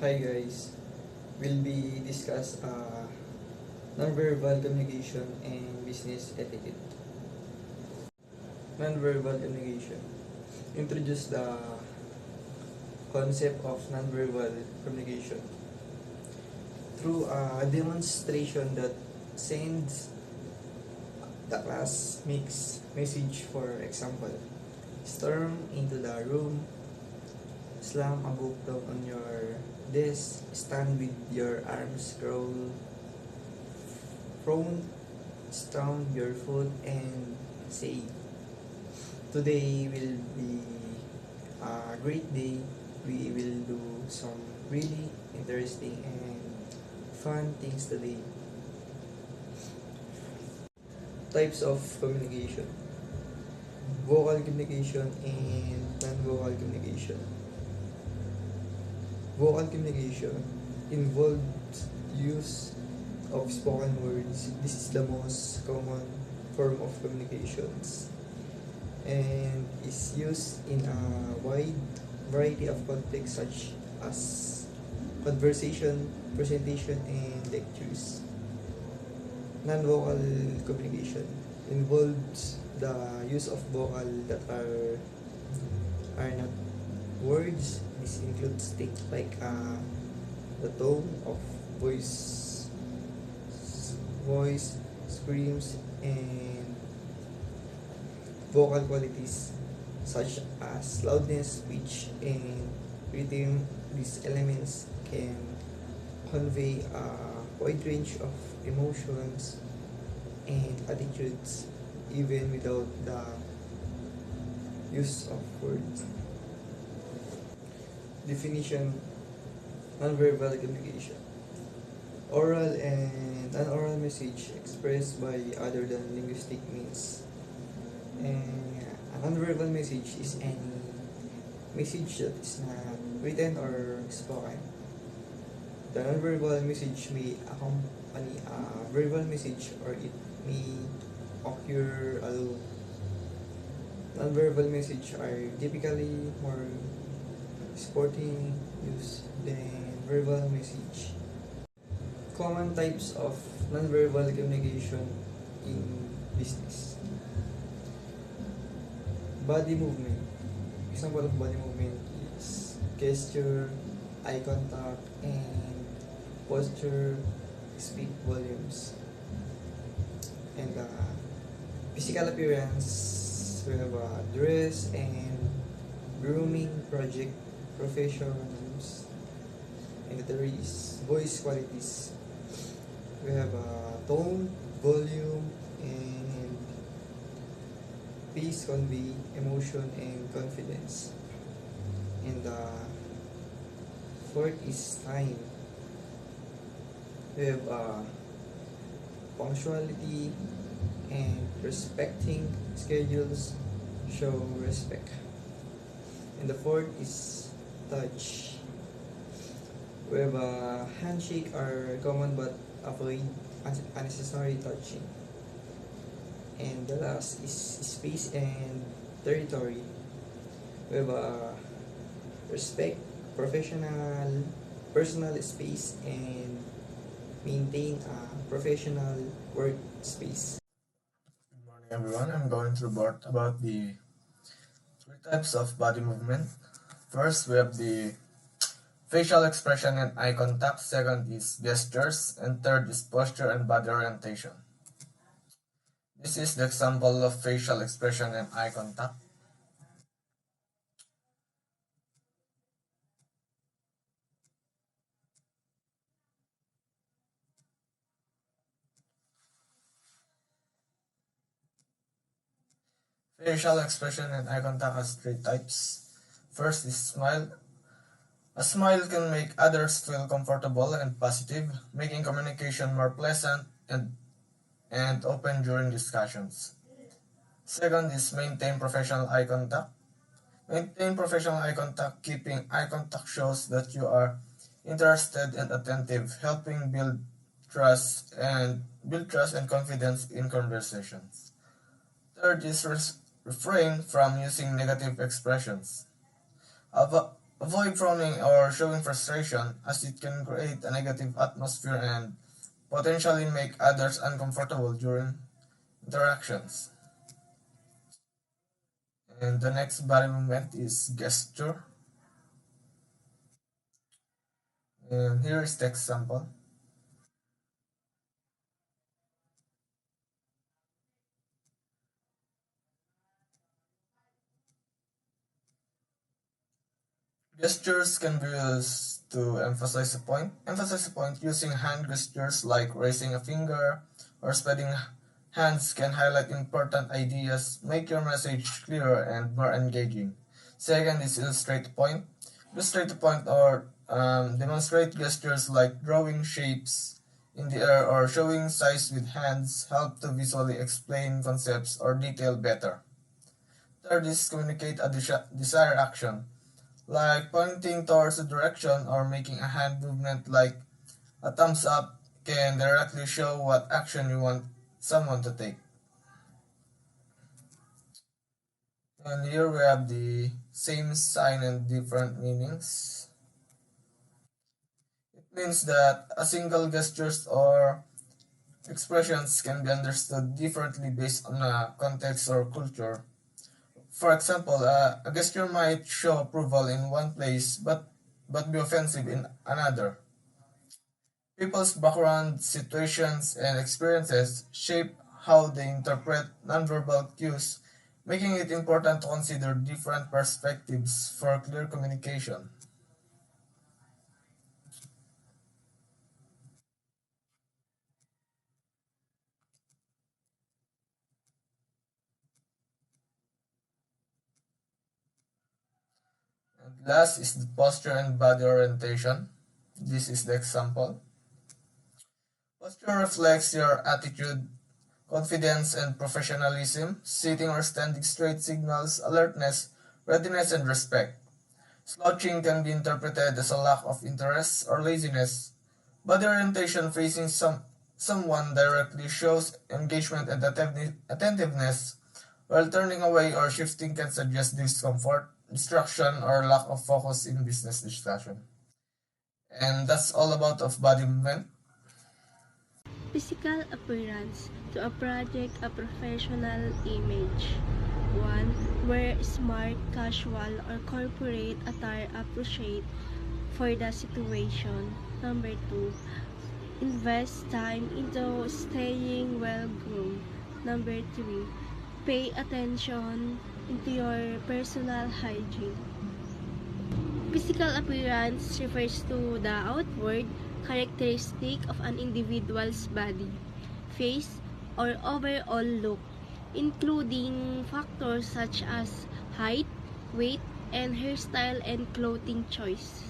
Hi guys, we'll be discuss nonverbal communication and business etiquette. Nonverbal communication. Introduce the concept of nonverbal communication through a demonstration that sends the class mix message. For example, storm into the room, slam a book down on your desk, stand with your arms prone, stomp your foot, and say, today will be a great day. We will do some really interesting and fun things today. Types of communication: vocal communication and non-vocal communication. Vocal communication involves use of spoken words. This is the most common form of communications and is used in a wide variety of contexts such as conversation, presentation, and lectures. Non-vocal communication involves the use of vocal that are not words. This includes things like the tone of voice, screams, and vocal qualities such as loudness, pitch, and rhythm. These elements can convey a wide range of emotions and attitudes even without the use of words. Definition: nonverbal communication. Oral and non-oral message expressed by other than linguistic means. And a nonverbal message is any message that is not written or spoken. The nonverbal message may accompany a verbal message, or it may occur alone. Nonverbal messages are typically more sporting use than verbal message. Common types of nonverbal communication in business. Body movement. Example of body movement is gesture, eye contact, and posture speak volumes. And physical appearance, we have dress and grooming project professionals. And the third is voice qualities. We have tone, volume, and pace convey emotion and confidence. And the fourth is time. We have punctuality and respecting schedules show respect. And the fourth is touch. We have a handshake are common but avoid unnecessary touching. And the last is space and territory. We have a respect, professional, personal space, and maintain a professional workspace. Good morning, everyone. I'm going to report about the three types of body movement. First, we have the facial expression and eye contact. Second is gestures. And third is posture and body orientation. This is the example of facial expression and eye contact. Facial expression and eye contact has three types. First is smile. A smile can make others feel comfortable and positive, making communication more pleasant and open during discussions. Second is maintain professional eye contact. Maintain professional eye contact. Keeping eye contact shows that you are interested and attentive, helping build trust and confidence in conversations. Third is refrain from using negative expressions. Avoid frowning or showing frustration, as it can create a negative atmosphere and potentially make others uncomfortable during interactions. And the next body movement is gesture. And here is the example. Gestures can be used to emphasize a point. Emphasize a point using hand gestures like raising a finger or spreading hands can highlight important ideas, make your message clearer and more engaging. Second is illustrate a point. Illustrate a point or demonstrate gestures like drawing shapes in the air or showing size with hands help to visually explain concepts or detail better. Third is communicate a desired action, like pointing towards a direction or making a hand movement like a thumbs up can directly show what action you want someone to take. And here we have the same sign and different meanings. It means that a single gestures or expressions can be understood differently based on a context or culture. For example, a gesture might show approval in one place but be offensive in another. People's background, situations, and experiences shape how they interpret nonverbal cues, making it important to consider different perspectives for clear communication. And last is the posture and body orientation. This is the example. Posture reflects your attitude, confidence, and professionalism. Sitting or standing straight signals alertness, readiness, and respect. Slouching can be interpreted as a lack of interest or laziness. Body orientation facing someone directly shows engagement and attentiveness, while turning away or shifting can suggest discomfort, distraction, or lack of focus in business discussion. And that's all about of body movement. Physical appearance to a project a professional image. 1. Wear smart, casual, or corporate attire appropriate for the situation. Number 2. Invest time into staying well-groomed. Number 3. Pay attention into your personal hygiene. Physical appearance refers to the outward characteristic of an individual's body, face, or overall look, including factors such as height, weight, and hairstyle and clothing choice.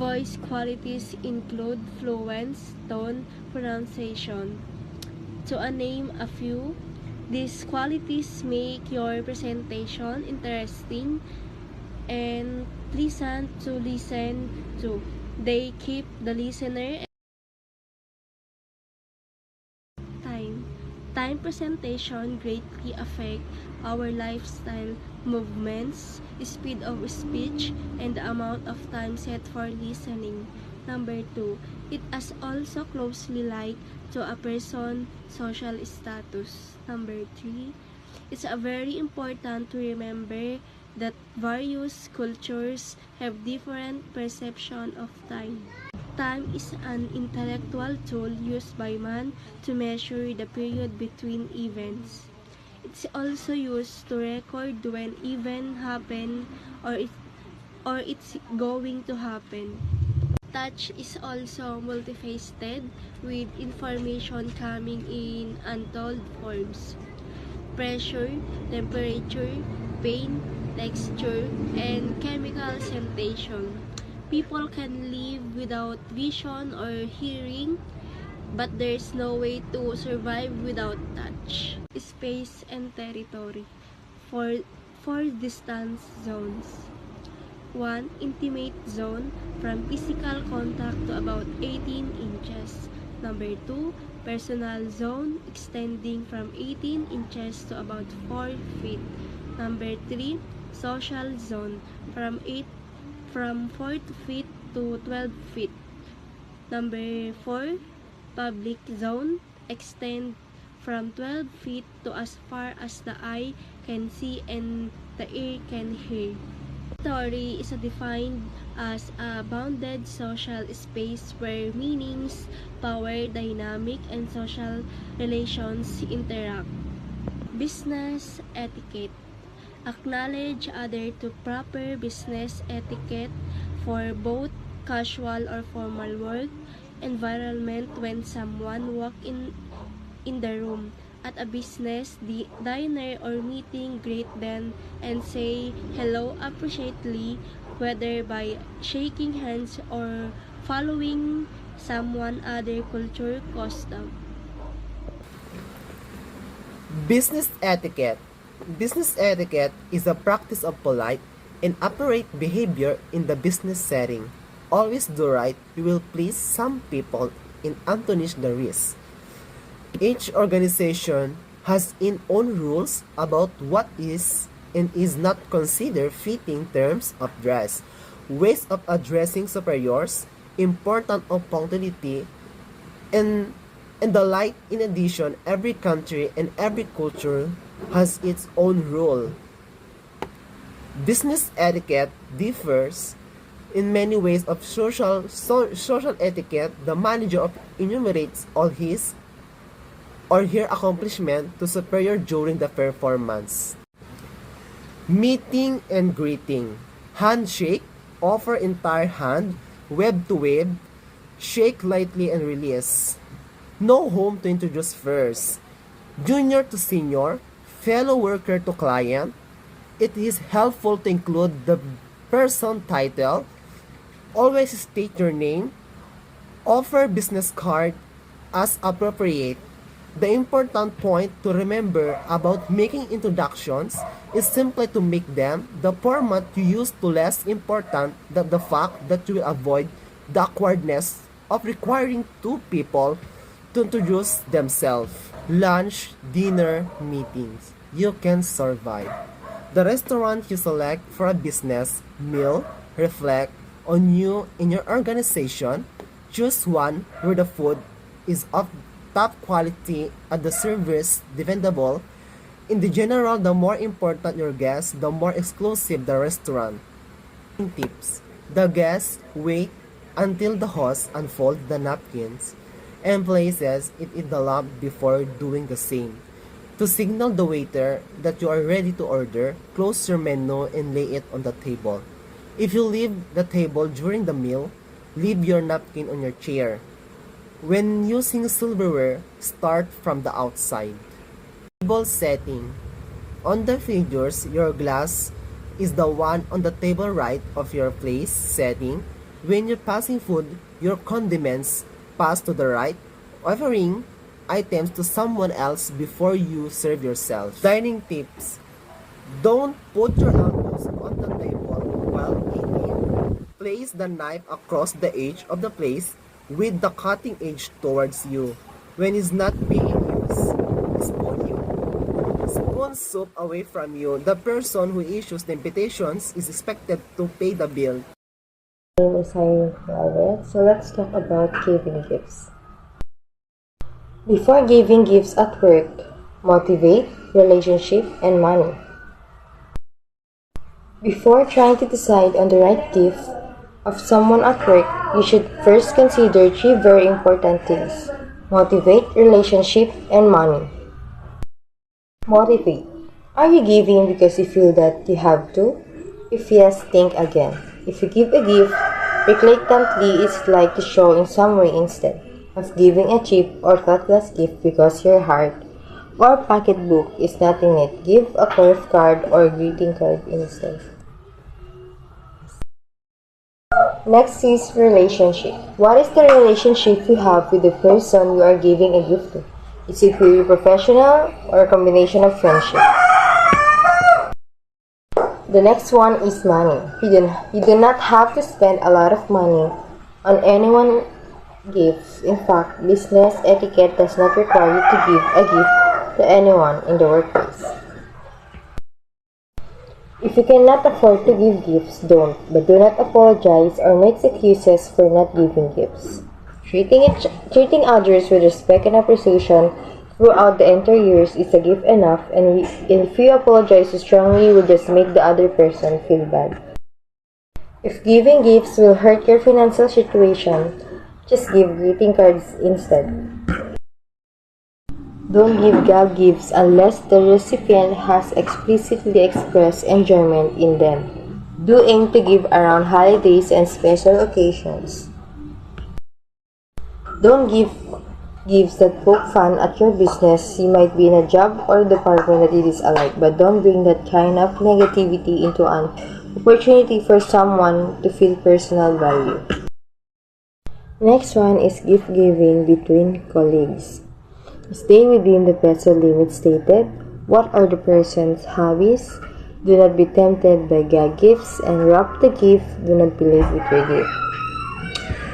Voice qualities include fluence, tone, pronunciation. To name a few, these qualities make your presentation interesting and pleasant to listen to. They keep the listener time. Time presentation greatly affect our lifestyle, movements, speed of speech, and the amount of time set for listening. Number 2, it is also closely linked to a person's social status. Number 3, it's a very important to remember that various cultures have different perception of time. Time is an intellectual tool used by man to measure the period between events. It's also used to record when event happen or it's going to happen. Touch is also multifaceted with information coming in untold forms. Pressure, temperature, pain, texture, and chemical sensation. People can live without vision or hearing, but there's no way to survive without touch. Space and territory. For distance zones. 1. Intimate zone from physical contact to about 18 inches. Number 2. Personal zone extending from 18 inches to about 4 feet. Number 3. Social zone from 8 from 4 feet to 12 feet. Number 4, public zone extend from 12 feet to as far as the eye can see and the ear can hear. Territory is defined as a bounded social space where meanings, power dynamic, and social relations interact. Business etiquette. Acknowledge other to proper business etiquette for both casual or formal work environment when someone walk in the room. At a business dinner or meeting, greet them and say hello appreciately, whether by shaking hands or following someone other culture custom. Business etiquette. Business etiquette is a practice of polite and appropriate behavior in the business setting. Always do right, you will please some people and unpunish the rest. Each organization has its own rules about what is and is not considered fitting terms of dress, ways of addressing superiors, importance of punctuality, and the like. In addition, every country and every culture has its own rule. Business etiquette differs in many ways of social etiquette. The manager enumerates all his or her accomplishment to superior during the performance. Meeting and greeting. Handshake, offer entire hand, web to web, shake lightly and release. Know whom to introduce first. Junior to senior, fellow worker to client. It is helpful to include the person title. Always state your name. Offer business card as appropriate. The important point to remember about making introductions is simply to make them the format you use to less important than the fact that you will avoid the awkwardness of requiring two people to introduce themselves. Lunch, dinner, meetings. You can survive. The restaurant you select for a business meal reflect on you in your organization. Choose one where the food is of top quality and the service dependable. In the general, the more important your guests, the more exclusive the restaurant. Tips. The guests wait until the host unfolds the napkins and places it in the lap before doing the same. To signal the waiter that you are ready to order, close your menu and lay it on the table. If you leave the table during the meal, leave your napkin on your chair. When using silverware, start from the outside. Table setting. On the figures, your glass is the one on the table right of your place setting. When you're passing food, your condiments pass to the right, offering items to someone else before you serve yourself. Dining tips. Don't put your elbows on the table while eating. Place the knife across the edge of the plate with the cutting edge towards you. When it's not being used, spoon you. Spoon soup away from you. The person who issues the invitations is expected to pay the bill. My name is Irene Flowers, so let's talk about giving gifts. Before giving gifts at work, motivate, relationship, and money. Before trying to decide on the right gift of someone at work, you should first consider three very important things: motivate, relationship, and money. Motivate. Are you giving because you feel that you have to? If yes, think again. If you give a gift reluctantly, it's like to show in some way instead of giving a cheap or thoughtless gift because your heart or pocketbook is not in it. Give a curved card or greeting card instead. Next is relationship. What is the relationship you have with the person you are giving a gift to? Is it purely professional or a combination of friendship? The next one is money. You do not have to spend a lot of money on anyone gifts. In fact, business etiquette does not require you to give a gift to anyone in the workplace. If you cannot afford to give gifts, don't, but do not apologize or make excuses for not giving gifts. Treating others with respect and appreciation throughout the entire years is a gift enough, and if you apologize strongly, will just make the other person feel bad. If giving gifts will hurt your financial situation, just give greeting cards instead. Don't give gag gifts unless the recipient has explicitly expressed enjoyment in them. Do aim to give around holidays and special occasions. Don't give gifts that poke fun at your business. You might be in a job or department that it is alike, but don't bring that kind of negativity into an opportunity for someone to feel personal value. Next one is gift giving between colleagues. Stay within the peso limit stated. What are the person's hobbies? Do not be tempted by gag gifts and wrap the gift. Do not be late with your gift.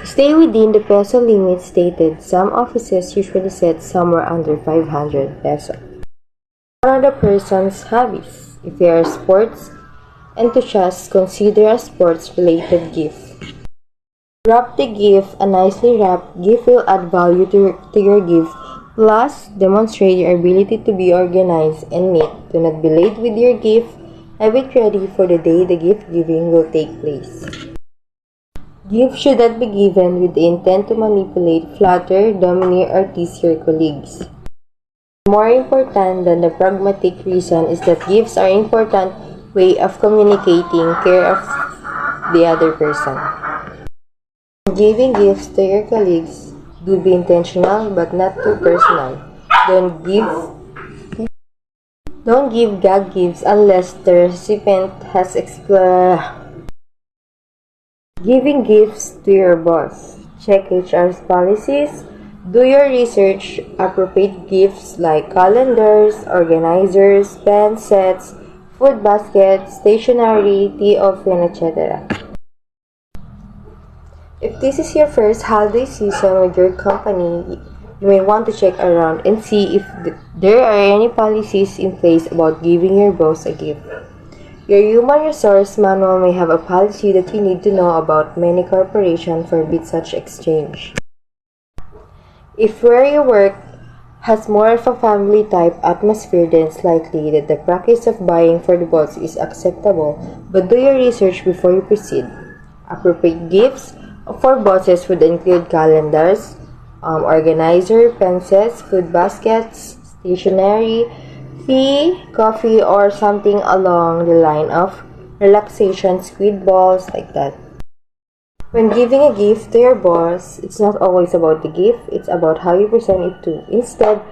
Stay within the peso limit stated. Some offices usually set somewhere under 500 peso. What are the person's hobbies? If they are sports enthusiasts, consider a sports-related gift. Wrap the gift. A nicely wrapped gift will add value to your gift. Plus, demonstrate your ability to be organized and neat. Do not be late with your gift. Have it ready for the day the gift giving will take place. Gifts should not be given with the intent to manipulate, flatter, dominate, or tease your colleagues. More important than the pragmatic reason is that gifts are an important way of communicating care of the other person. Giving gifts to your colleagues, do be intentional but not too personal. Don't give gag gifts unless the recipient has Giving gifts to your boss. Check HR's policies. Do your research. Appropriate gifts like calendars, organizers, pen sets, food baskets, stationery, tea offering, etc. If this is your first holiday season with your company, you may want to check around and see if there are any policies in place about giving your boss a gift. Your human resource manual may have a policy that you need to know about. Many corporations forbid such exchange. If where you work has more of a family type atmosphere, then it's likely that the practice of buying for the boss is acceptable, but do your research before you proceed. Appropriate gifts for bosses would include calendars, organizer, pen sets, food baskets, stationery, tea, coffee, or something along the line of relaxation, squid balls, like that. When giving a gift to your boss, it's not always about the gift, it's about how you present it too. Instead,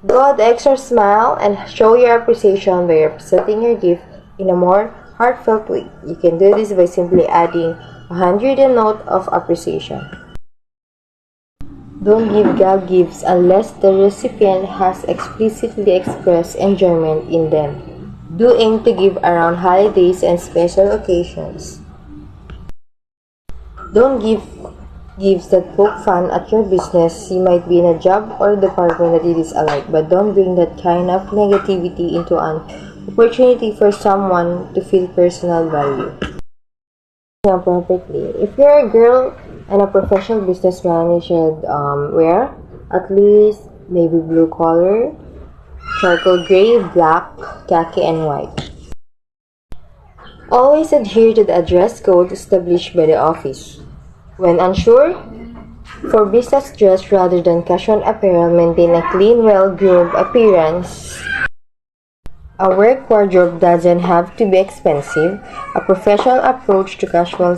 go the extra smile and show your appreciation by presenting your gift in a more heartfelt way. You can do this by simply adding a handwritten note of appreciation. Don't give gag gifts unless the recipient has explicitly expressed enjoyment in them. Do aim to give around holidays and special occasions. Don't give gifts that poke fun at your business. You might be in a job or department that it is alike, but don't bring that kind of negativity into an opportunity for someone to feel personal value. Appropriately. If you're a girl and a professional businessman, you should wear at least navy blue color, charcoal gray, black, khaki, and white. Always adhere to the dress code established by the office. When unsure, for business dress rather than casual apparel, maintain a clean, well-groomed appearance. A work wardrobe doesn't have to be expensive. A professional approach to casual